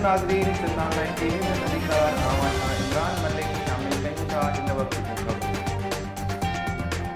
नाज़रीन, Sindh online TV में नज़ीकार आवाज़ इमरान मलिक शामिल कयूं था इन वक्त जूं ख़बरूं।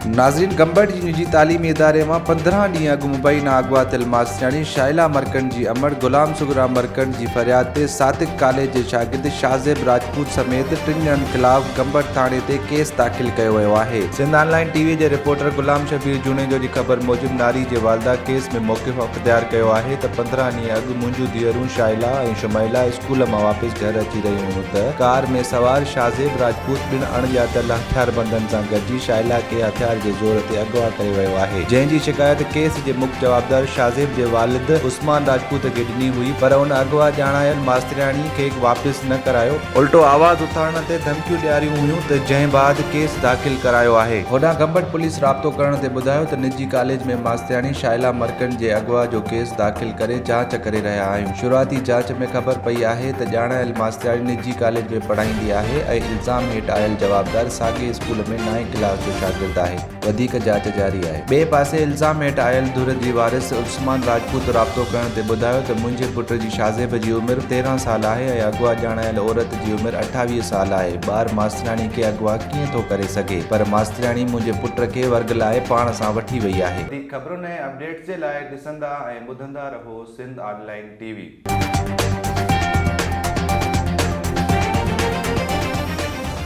नाज़रीन, गंबड़ जी निजी तालीमी इदारे में 15 ॾींहं अॻु मुंबई न अगवा थियल मास्टराणी शाइला मरकंड जी अमड़ गुलाम सुगरा मरकंड जी फरियाद ते सादिक कॉलेज जे शागिर्द शाज़ेब राजपूत समेत 3 ॼणनि ख़िलाफ़ गंबड़ थाणे ते केस दाख़िल कयो वियो आहे। सिंध ऑनलाइन टीवी जे रिपोर्टर गुलाम शबीर जूनेजो जी ख़बर मूजिब नारी जे वालदा केस में मौक़िफ़ अख़्तियार कयो आहे त 15 ॾींहं अॻु मुंहिंजूं धीअरूं शाइला ऐं शुमैला स्कूल मां वापसि घर अची रहियूं हुयूं त कार में सवार शाज़ेब राजपूत ॿिनि अणॼातल हथियारबंदनि सां गॾिजी शाइला खे हथियार जे ज़ोर ते अगवा करे वियो आहे, जंहिंजी शिकायत केस जे मुख्य जवाबदार शाज़ेब जे वालिद उस्मान राजपूत खे ॾिनी हुई, पर उन अगवा ॼाणायल मास्तरियाणी खे वापसि न करायो, उल्टो आवाज़ उथारण ते धमकियूं ॾियारियूं हुयूं त जंहिं बाद केस दाख़िल करायो आहे। होॾां गंबड़ पुलिस राब्तो करण ते ॿुधायो त निजी कॉलेज में मास्तरियाणी शाइला मरकंड जे अगवा जो केस दाख़िल करे जांच करे रहिया आहियूं। शुरूआती जांच में ख़बर पई आहे त ॼाणायल मास्तरियाणी निजी कॉलेज में पढ़ाईंदी आहे ऐं इल्ज़ाम हेठि आयल जवाबदार साॻे स्कूल में 9हीं क्लास जो शागिर्द आहे। वधीक जांच जारी आहे। ॿिए पासे इल्ज़ाम हेठि आयल धुर जी वारिस उस्मान राजपूत राब्तो करण ते ॿुधायो त मुंहिंजे पुट जी शाज़ेब जी उमिरि 13 साल आहे ऐं अगवा ॼाणायल औरत जी उमिरि 28 साल आहे। ॿार मास्तरियाणी खे अगवा कीअं थो करे सघे, पर मास्तरियाणी मुंहिंजे पुट खे वर्ग लाइ पाण सां वठी वई आहे। वधीक ख़बरुनि ऐं अपडेट्स जे लाइ ॾिसंदा ऐं ॿुधंदा रहो सिंध ऑनलाइन टीवी।